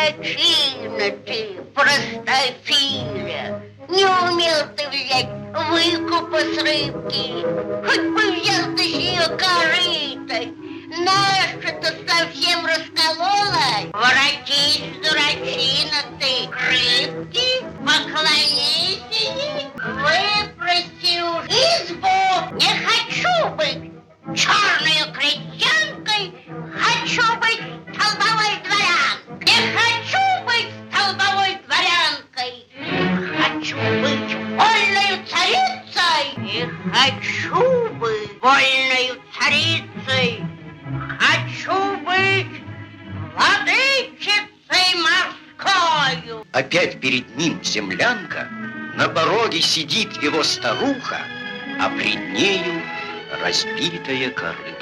Дурачина ты, простофиля. Не умел ты взять выкупа с рыбки. Хоть бы взял ты с ее корытой. Наша-то совсем раскололась. Воротись, дурачина ты, к рыбке, поклонись ей, выпроси уж избу. Не хочу быть черной крестьянкой, хочу быть столбовой дворянкой. Не хочу быть столбовой дворянкой, хочу быть вольною царицей. И хочу быть вольною царицей. Хочу быть владычицей морскою. Опять перед ним землянка, на пороге сидит его старуха, а пред нею разбитая корыта.